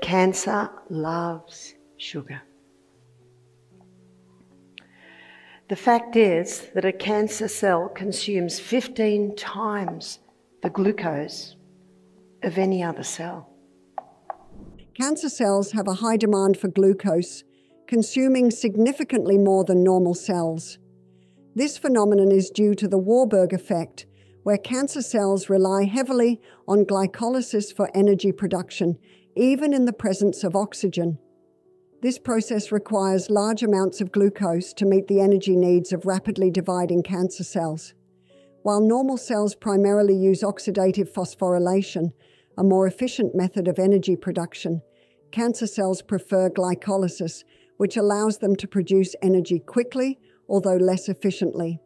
Cancer loves sugar. The fact is that a cancer cell consumes 15 times the glucose of any other cell. Cancer cells have a high demand for glucose, consuming significantly more than normal cells. This phenomenon is due to the Warburg effect, where cancer cells rely heavily on glycolysis for energy production, even in the presence of oxygen. This process requires large amounts of glucose to meet the energy needs of rapidly dividing cancer cells. While normal cells primarily use oxidative phosphorylation, a more efficient method of energy production, cancer cells prefer glycolysis, which allows them to produce energy quickly, although less efficiently.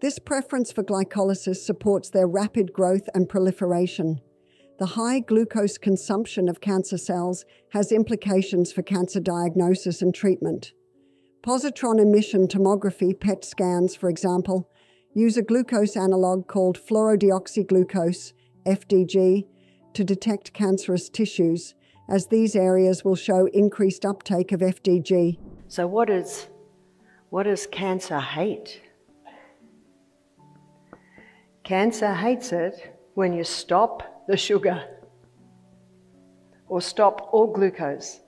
This preference for glycolysis supports their rapid growth and proliferation. The high glucose consumption of cancer cells has implications for cancer diagnosis and treatment. Positron emission tomography PET scans, for example, use a glucose analog called fluorodeoxyglucose, FDG, to detect cancerous tissues, as these areas will show increased uptake of FDG. So what does cancer hate? Cancer hates it when you stop the sugar or stop all glucose.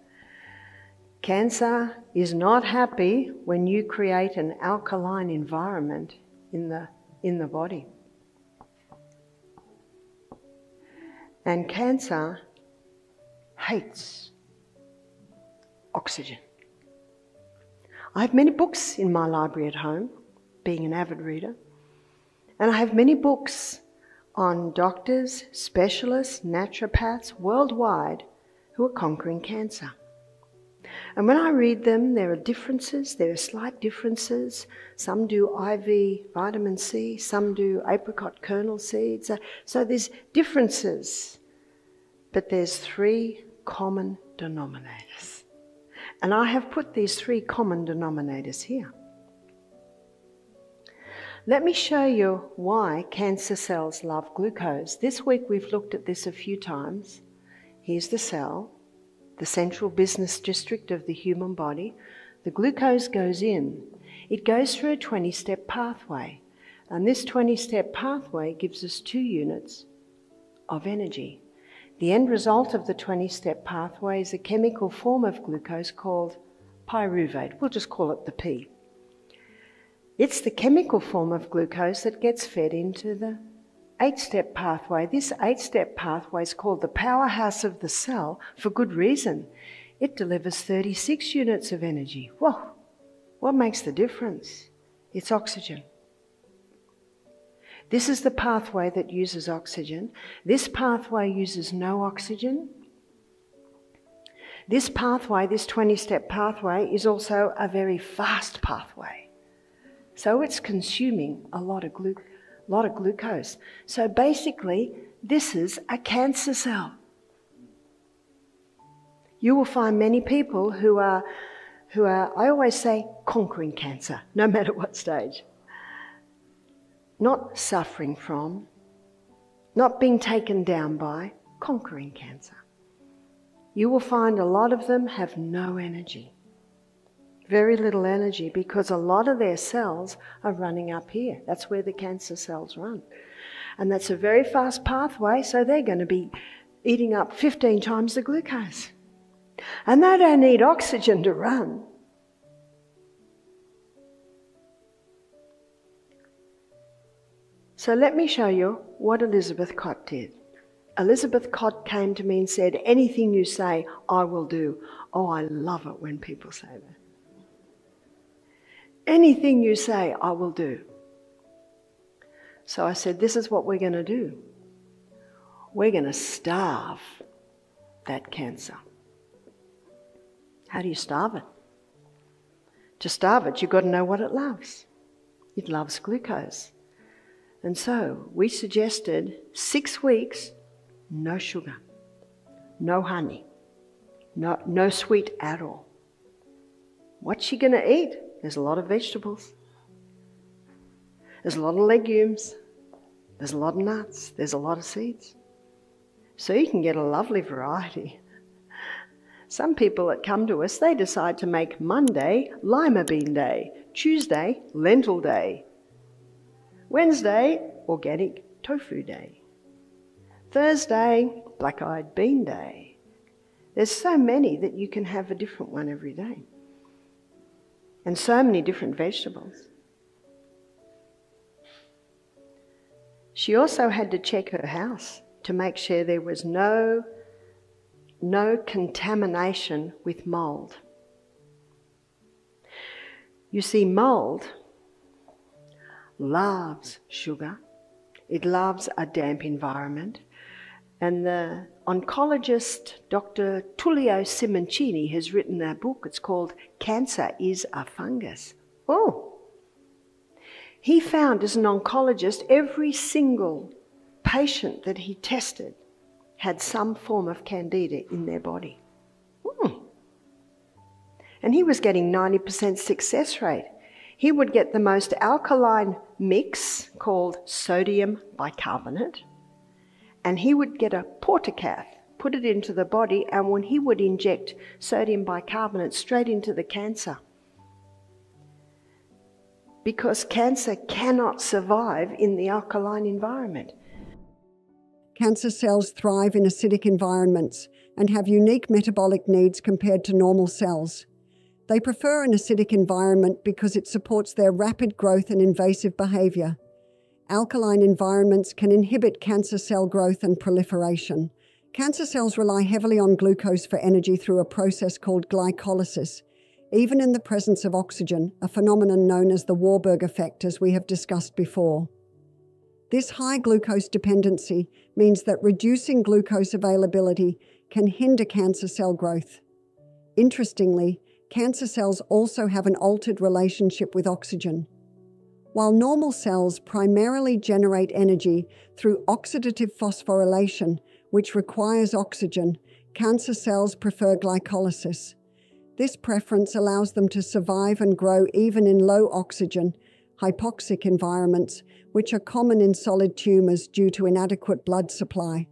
Cancer is not happy when you create an alkaline environment in the body. And cancer hates oxygen. I have many books in my library at home, being an avid reader, and I have many books on doctors, specialists, naturopaths worldwide who are conquering cancer. And when I read them, there are differences, there are slight differences. Some do IV vitamin C, some do apricot kernel seeds. So there's differences, but there's 3 common denominators. And I have put these 3 common denominators here. Let me show you why cancer cells love glucose. This week we've looked at this a few times. Here's the cell, the central business district of the human body. The glucose goes in. It goes through a 20-step pathway. And this 20-step pathway gives us 2 units of energy. The end result of the 20-step pathway is a chemical form of glucose called pyruvate. We'll just call it the P. It's the chemical form of glucose that gets fed into the 8-step pathway. This 8-step pathway is called the powerhouse of the cell for good reason. It delivers 36 units of energy. Whoa! What makes the difference? It's oxygen. This is the pathway that uses oxygen. This pathway uses no oxygen. This pathway, this 20-step pathway, is also a very fast pathway. So it's consuming a lot of glucose. So basically, this is a cancer cell. You will find many people who are, I always say, conquering cancer, no matter what stage. Not suffering from, not being taken down by, conquering cancer. You will find a lot of them have no energy. Very little energy, because a lot of their cells are running up here. That's where the cancer cells run. And that's a very fast pathway, so they're going to be eating up 15 times the glucose. And they don't need oxygen to run. So let me show you what Elizabeth Cott did. Elizabeth Cott came to me and said, anything you say, I will do. Oh, I love it when people say that. Anything you say, I will do. So I said, this is what we're going to do. We're going to starve that cancer. How do you starve it? To starve it, you've got to know what it loves. It loves glucose. And so we suggested 6 weeks, no sugar, no honey, no sweet at all. What's she going to eat? There's a lot of vegetables. There's a lot of legumes. There's a lot of nuts. There's a lot of seeds. So you can get a lovely variety Some people that come to us, they decide to make Monday lima bean day, Tuesday lentil day, Wednesday organic tofu day, Thursday black-eyed bean day. There's so many that you can have a different one every day. And so many different vegetables. She also had to check her house to make sure there was no contamination with mold. You see, mold loves sugar. It loves a damp environment. And the oncologist, Dr. Tullio Simoncini, has written a book. It's called Cancer is a Fungus. Oh! He found as an oncologist every single patient that he tested had some form of candida in their body. And he was getting 90% success rate. He would get the most alkaline mix called sodium bicarbonate, and he would get a portacath, put it into the body, and when he would inject sodium bicarbonate straight into the cancer, because cancer cannot survive in the alkaline environment. Cancer cells thrive in acidic environments and have unique metabolic needs compared to normal cells. They prefer an acidic environment because it supports their rapid growth and invasive behavior. Alkaline environments can inhibit cancer cell growth and proliferation. Cancer cells rely heavily on glucose for energy through a process called glycolysis, even in the presence of oxygen, a phenomenon known as the Warburg effect, as we have discussed before. This high glucose dependency means that reducing glucose availability can hinder cancer cell growth. Interestingly, cancer cells also have an altered relationship with oxygen. While normal cells primarily generate energy through oxidative phosphorylation, which requires oxygen, cancer cells prefer glycolysis. This preference allows them to survive and grow even in low oxygen, hypoxic environments, which are common in solid tumors due to inadequate blood supply.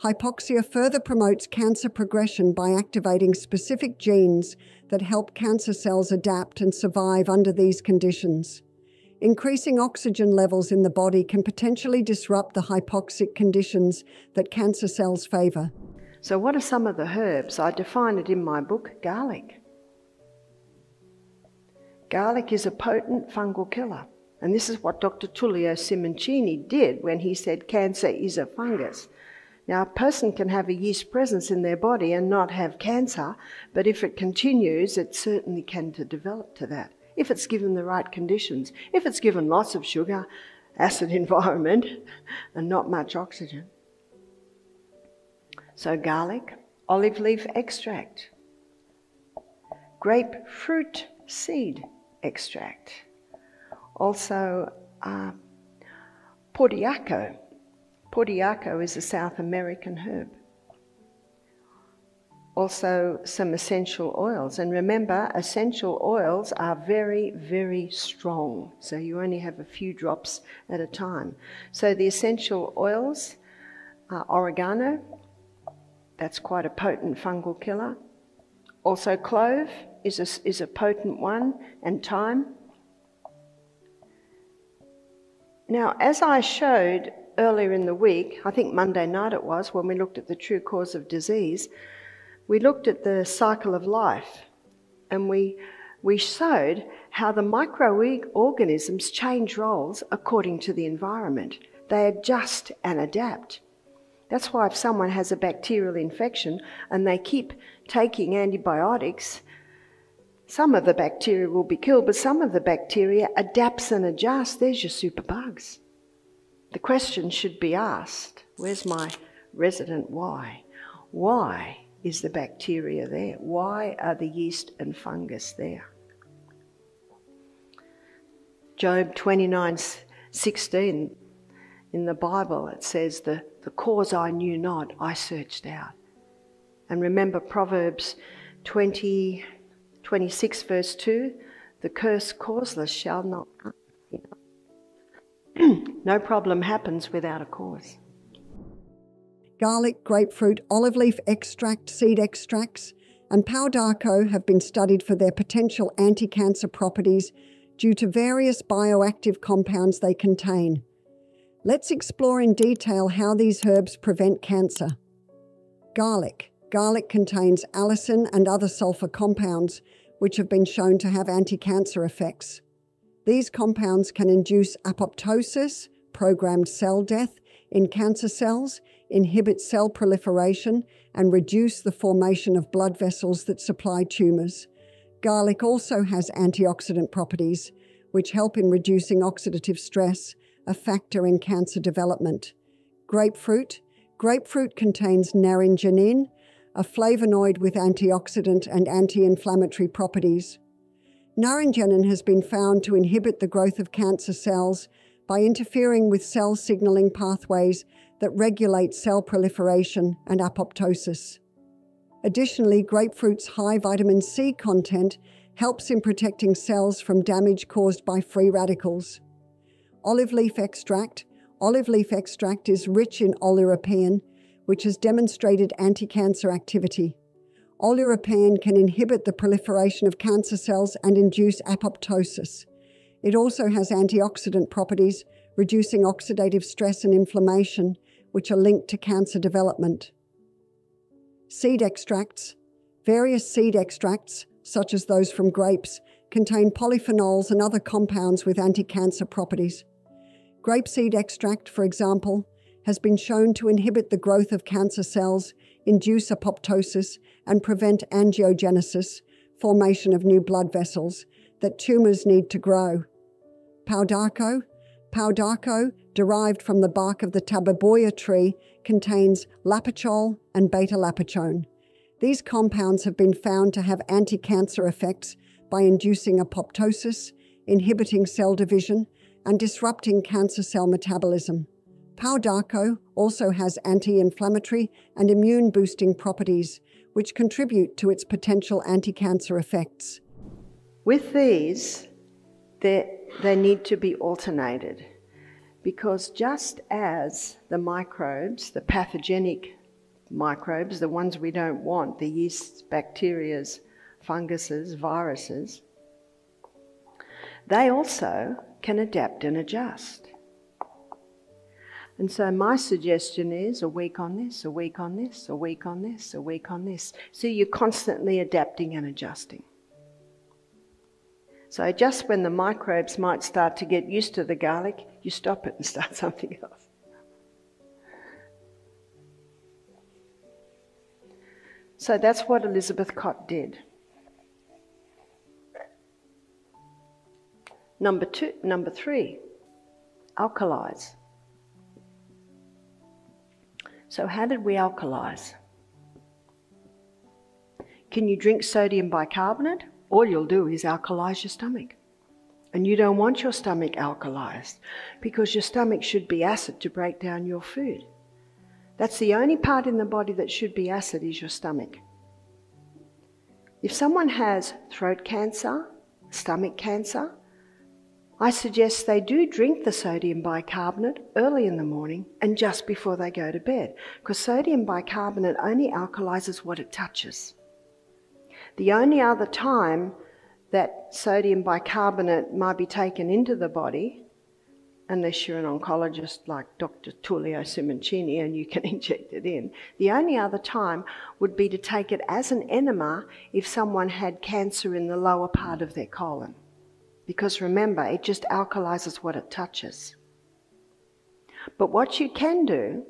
Hypoxia further promotes cancer progression by activating specific genes that help cancer cells adapt and survive under these conditions. Increasing oxygen levels in the body can potentially disrupt the hypoxic conditions that cancer cells favor. So what are some of the herbs? I define it in my book, garlic. Garlic is a potent fungal killer. And this is what Dr. Tullio Simoncini did when he said cancer is a fungus. Now, a person can have a yeast presence in their body and not have cancer, but if it continues, it certainly can develop to that, if it's given the right conditions. If it's given lots of sugar, acid environment, and not much oxygen. So garlic, olive leaf extract, grapefruit seed extract, also portiaco. Portiaco is a South American herb. Also some essential oils. And remember, essential oils are very, very strong. So you only have a few drops at a time. So the essential oils are oregano. That's quite a potent fungal killer. Also clove is a potent one, and thyme. Now, as I showed earlier in the week, I think Monday night it was, when we looked at the true cause of disease, we looked at the cycle of life, and we showed how the microorganisms change roles according to the environment. They adjust and adapt. That's why if someone has a bacterial infection and they keep taking antibiotics, some of the bacteria will be killed, but some of the bacteria adapts and adjusts. There's your superbugs. The question should be asked, where's my resident why? Why is the bacteria there? Why are the yeast and fungus there? Job 29:16 in the Bible, it says, the cause I knew not, I searched out. And remember Proverbs 26 verse 2, the curse causeless shall not come. No problem happens without a cause. Garlic, grapefruit, olive leaf extract, seed extracts and pau d'arco have been studied for their potential anti-cancer properties due to various bioactive compounds they contain. Let's explore in detail how these herbs prevent cancer. Garlic. Garlic contains allicin and other sulfur compounds, which have been shown to have anti-cancer effects. These compounds can induce apoptosis, programmed cell death, in cancer cells, inhibit cell proliferation, and reduce the formation of blood vessels that supply tumours. Garlic also has antioxidant properties, which help in reducing oxidative stress, a factor in cancer development. Grapefruit. Grapefruit contains naringenin, a flavonoid with antioxidant and anti-inflammatory properties. Naringenin has been found to inhibit the growth of cancer cells by interfering with cell signaling pathways that regulate cell proliferation and apoptosis. Additionally, grapefruit's high vitamin C content helps in protecting cells from damage caused by free radicals. Olive leaf extract. Olive leaf extract is rich in oleuropein, which has demonstrated anti-cancer activity. Oleuropein can inhibit the proliferation of cancer cells and induce apoptosis. It also has antioxidant properties, reducing oxidative stress and inflammation, which are linked to cancer development. Seed extracts. Various seed extracts, such as those from grapes, contain polyphenols and other compounds with anti-cancer properties. Grapeseed extract, for example, has been shown to inhibit the growth of cancer cells, induce apoptosis, and prevent angiogenesis, formation of new blood vessels, that tumours need to grow. Pau d'arco. Pau d'arco, derived from the bark of the tababoya tree, contains lapachol and beta-lapachone. These compounds have been found to have anti-cancer effects by inducing apoptosis, inhibiting cell division, and disrupting cancer cell metabolism. Pau d'arco also has anti-inflammatory and immune-boosting properties, which contribute to its potential anti-cancer effects. With these, they need to be alternated, because just as the microbes, the pathogenic microbes, the ones we don't want, the yeasts, bacterias, funguses, viruses, they also can adapt and adjust. And so my suggestion is a week on this, a week on this, a week on this, a week on this. So you're constantly adapting and adjusting. So just when the microbes might start to get used to the garlic, you stop it and start something else. So that's what Elizabeth Cott did. Number 3, alkalize. So how did we alkalize? Can you drink sodium bicarbonate? All you'll do is alkalize your stomach. And you don't want your stomach alkalized, because your stomach should be acid to break down your food. That's the only part in the body that should be acid, is your stomach. If someone has throat cancer, stomach cancer, I suggest they do drink the sodium bicarbonate early in the morning and just before they go to bed, because sodium bicarbonate only alkalizes what it touches. The only other time that sodium bicarbonate might be taken into the body, unless you're an oncologist like Dr. Tullio Simoncini and you can inject it in, the only other time would be to take it as an enema if someone had cancer in the lower part of their colon. Because remember, it just alkalizes what it touches. But what you can do,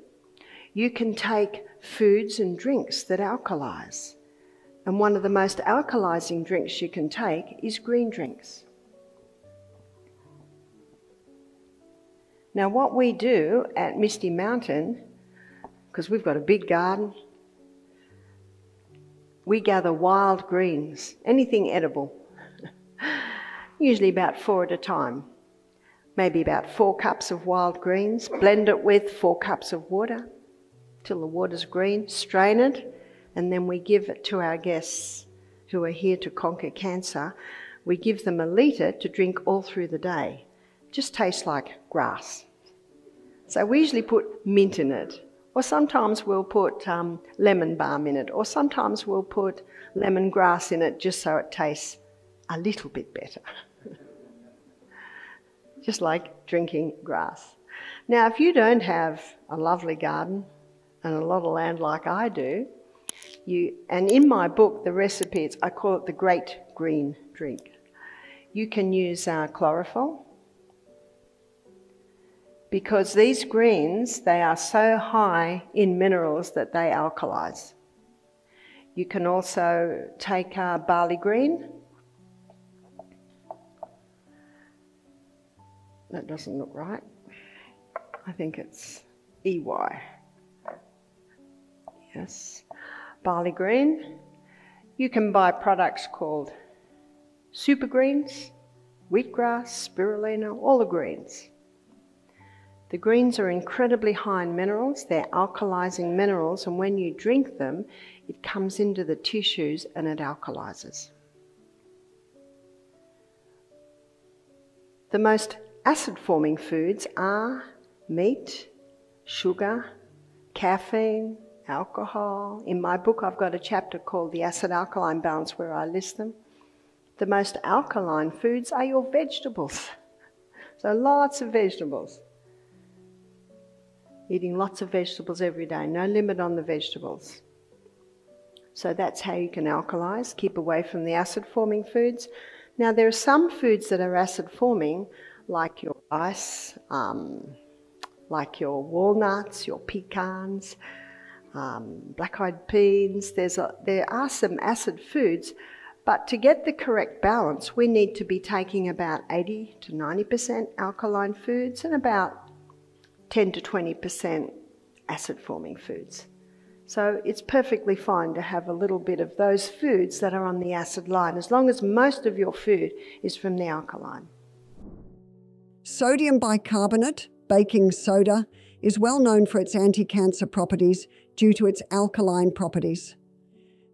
you can take foods and drinks that alkalize. And one of the most alkalizing drinks you can take is green drinks. Now what we do at Misty Mountain, because we've got a big garden, we gather wild greens, anything edible. Usually about 4 at a time. Maybe about 4 cups of wild greens, blend it with 4 cups of water till the water's green, strain it, and then we give it to our guests who are here to conquer cancer. We give them a litre to drink all through the day. It just tastes like grass. So we usually put mint in it, Or sometimes we'll put lemon balm in it, or sometimes we'll put lemongrass in it just so it tastes a little bit better. Just like drinking grass. Now, if you don't have a lovely garden and a lot of land like I do, and in my book, the recipe, I call it the Great Green Drink. You can use chlorophyll, because these greens, they are so high in minerals that they alkalize. You can also take barley green. That doesn't look right. I think it's EY. Yes. Barley green. You can buy products called super greens, wheatgrass, spirulina, all the greens. The greens are incredibly high in minerals. They're alkalizing minerals, and when you drink them, it comes into the tissues and it alkalizes. The most acid-forming foods are meat, sugar, caffeine, alcohol. In my book, I've got a chapter called The Acid-Alkaline Balance where I list them. The most alkaline foods are your vegetables. So lots of vegetables. Eating lots of vegetables every day, no limit on the vegetables. So that's how you can alkalize, keep away from the acid-forming foods. Now there are some foods that are acid-forming, like your rice, like your walnuts, your pecans, black-eyed peas. There are some acid foods, but to get the correct balance, we need to be taking about 80 to 90% alkaline foods and about 10 to 20% acid-forming foods. So it's perfectly fine to have a little bit of those foods that are on the acid line, as long as most of your food is from the alkaline. Sodium bicarbonate, baking soda, is well known for its anti-cancer properties due to its alkaline properties.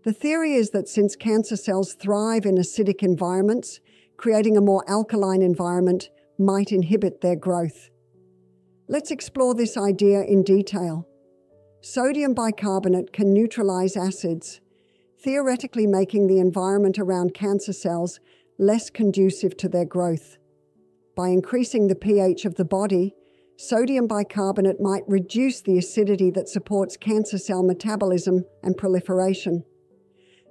The theory is that since cancer cells thrive in acidic environments, creating a more alkaline environment might inhibit their growth. Let's explore this idea in detail. Sodium bicarbonate can neutralize acids, theoretically making the environment around cancer cells less conducive to their growth. By increasing the pH of the body, sodium bicarbonate might reduce the acidity that supports cancer cell metabolism and proliferation.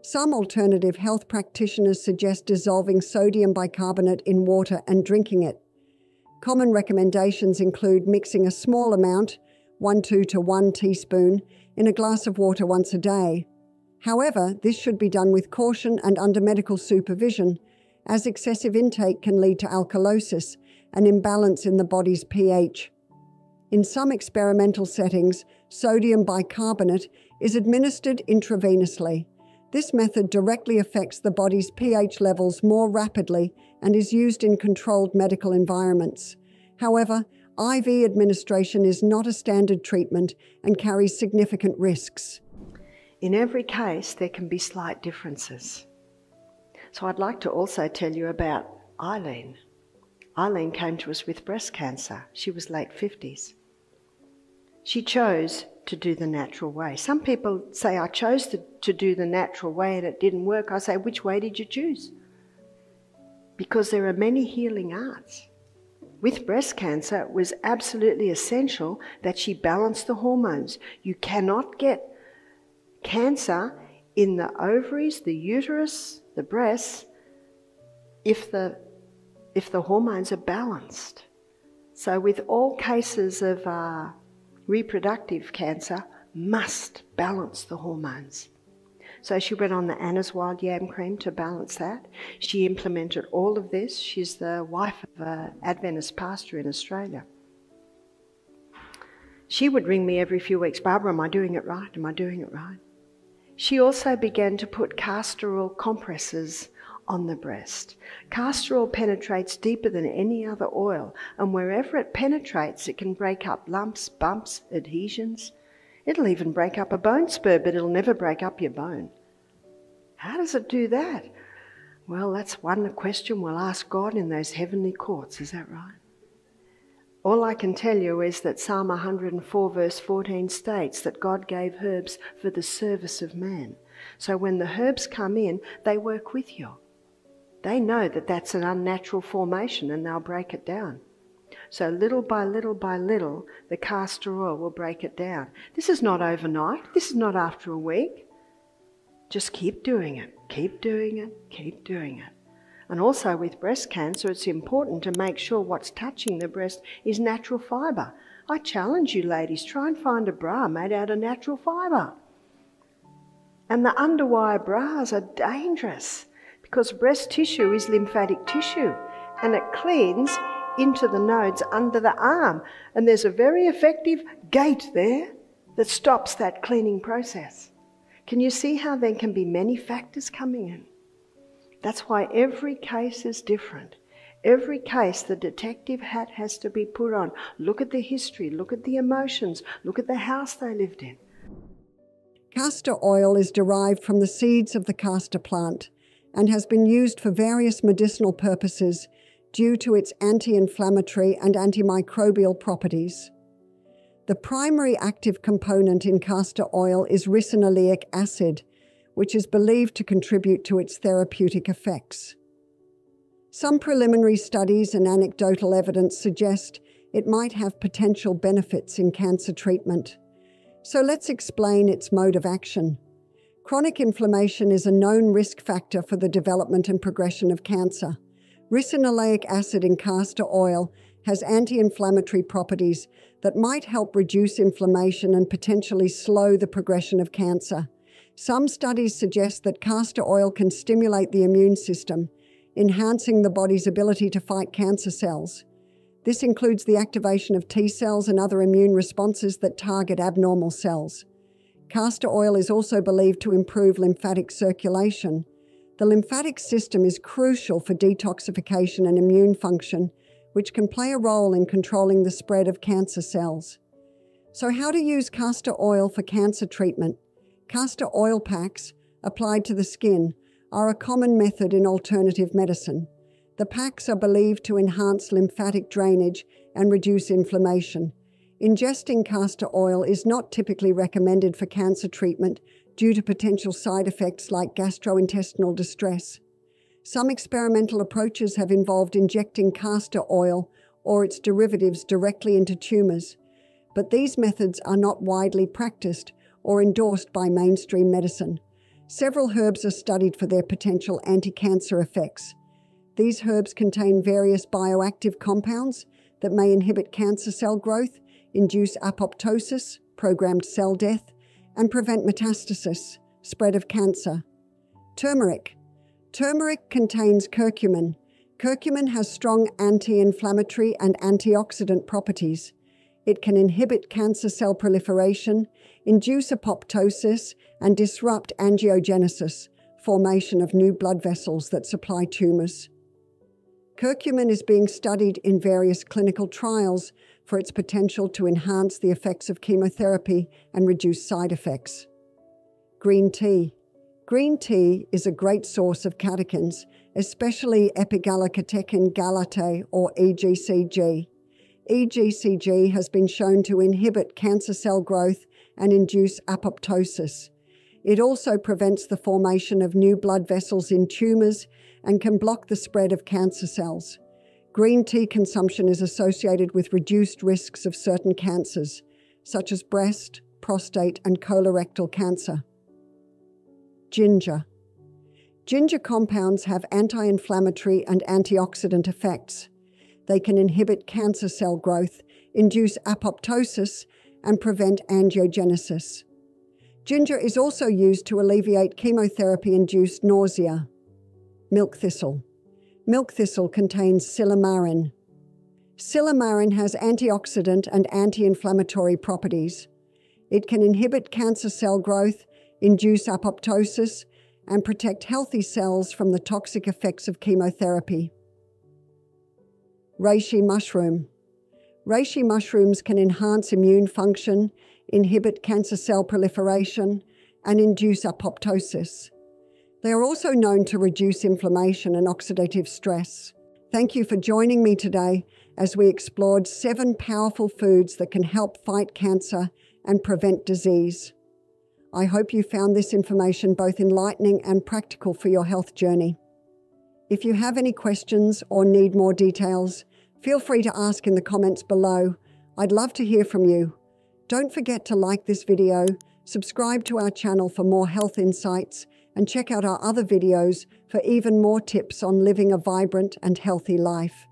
Some alternative health practitioners suggest dissolving sodium bicarbonate in water and drinking it. Common recommendations include mixing a small amount, 1/2 to 1 teaspoon, in a glass of water once a day. However, this should be done with caution and under medical supervision, as excessive intake can lead to alkalosis, an imbalance in the body's pH. In some experimental settings, sodium bicarbonate is administered intravenously. This method directly affects the body's pH levels more rapidly and is used in controlled medical environments. However, IV administration is not a standard treatment and carries significant risks. In every case, there can be slight differences. So I'd like to also tell you about Eileen. Eileen came to us with breast cancer. She was late 50s. She chose to do the natural way. Some people say, I chose to do the natural way and it didn't work. I say, which way did you choose? Because there are many healing arts. With breast cancer, it was absolutely essential that she balance the hormones. You cannot get cancer in the ovaries, the uterus, the breasts, if the hormones are balanced. So with all cases of reproductive cancer, must balance the hormones. So she went on the Anna's Wild Yam Cream to balance that. She implemented all of this. She's the wife of an Adventist pastor in Australia. She would ring me every few weeks, Barbara, am I doing it right? Am I doing it right? She also began to put castor oil compresses on the breast. Castor oil penetrates deeper than any other oil, and wherever it penetrates, it can break up lumps, bumps, adhesions. It'll even break up a bone spur, but it'll never break up your bone. How does it do that? Well, that's one question we'll ask God in those heavenly courts, is that right? All I can tell you is that Psalm 104 verse 14 states that God gave herbs for the service of man. So when the herbs come in, they work with you. They know that that's an unnatural formation and they'll break it down. So little by little by little, the castor oil will break it down. This is not overnight. This is not after a week. Just keep doing it. Keep doing it. Keep doing it. And also with breast cancer, it's important to make sure what's touching the breast is natural fibre. I challenge you ladies, try and find a bra made out of natural fibre. And the underwire bras are dangerous because breast tissue is lymphatic tissue and it cleans into the nodes under the arm. And there's a very effective gate there that stops that cleaning process. Can you see how there can be many factors coming in? That's why every case is different. Every case, the detective hat has to be put on. Look at the history, look at the emotions, look at the house they lived in. Castor oil is derived from the seeds of the castor plant and has been used for various medicinal purposes due to its anti-inflammatory and antimicrobial properties. The primary active component in castor oil is ricinoleic acid, which is believed to contribute to its therapeutic effects. Some preliminary studies and anecdotal evidence suggest it might have potential benefits in cancer treatment. So let's explain its mode of action. Chronic inflammation is a known risk factor for the development and progression of cancer. Ricinoleic acid in castor oil has anti-inflammatory properties that might help reduce inflammation and potentially slow the progression of cancer. Some studies suggest that castor oil can stimulate the immune system, enhancing the body's ability to fight cancer cells. This includes the activation of T cells and other immune responses that target abnormal cells. Castor oil is also believed to improve lymphatic circulation. The lymphatic system is crucial for detoxification and immune function, which can play a role in controlling the spread of cancer cells. So how to use castor oil for cancer treatment? Castor oil packs, applied to the skin, are a common method in alternative medicine. The packs are believed to enhance lymphatic drainage and reduce inflammation. Ingesting castor oil is not typically recommended for cancer treatment due to potential side effects like gastrointestinal distress. Some experimental approaches have involved injecting castor oil or its derivatives directly into tumors, but these methods are not widely practiced or endorsed by mainstream medicine. Several herbs are studied for their potential anti-cancer effects. These herbs contain various bioactive compounds that may inhibit cancer cell growth, induce apoptosis, programmed cell death, and prevent metastasis, spread of cancer. Turmeric. Turmeric contains curcumin. Curcumin has strong anti-inflammatory and antioxidant properties. It can inhibit cancer cell proliferation, induce apoptosis, and disrupt angiogenesis, formation of new blood vessels that supply tumors. Curcumin is being studied in various clinical trials for its potential to enhance the effects of chemotherapy and reduce side effects. Green tea. Green tea is a great source of catechins, especially epigallocatechin gallate or EGCG. EGCG has been shown to inhibit cancer cell growth and induce apoptosis. It also prevents the formation of new blood vessels in tumors and can block the spread of cancer cells. Green tea consumption is associated with reduced risks of certain cancers, such as breast, prostate, and colorectal cancer. Ginger. Ginger compounds have anti-inflammatory and antioxidant effects. They can inhibit cancer cell growth, induce apoptosis, and prevent angiogenesis. Ginger is also used to alleviate chemotherapy-induced nausea. Milk thistle. Milk thistle contains silymarin. Silymarin has antioxidant and anti-inflammatory properties. It can inhibit cancer cell growth, induce apoptosis, and protect healthy cells from the toxic effects of chemotherapy. Reishi mushroom. Reishi mushrooms can enhance immune function, inhibit cancer cell proliferation, and induce apoptosis. They are also known to reduce inflammation and oxidative stress. Thank you for joining me today, as we explored 7 powerful foods that can help fight cancer and prevent disease. I hope you found this information both enlightening and practical for your health journey. If you have any questions or need more details, feel free to ask in the comments below. I'd love to hear from you. Don't forget to like this video, subscribe to our channel for more health insights, and check out our other videos for even more tips on living a vibrant and healthy life.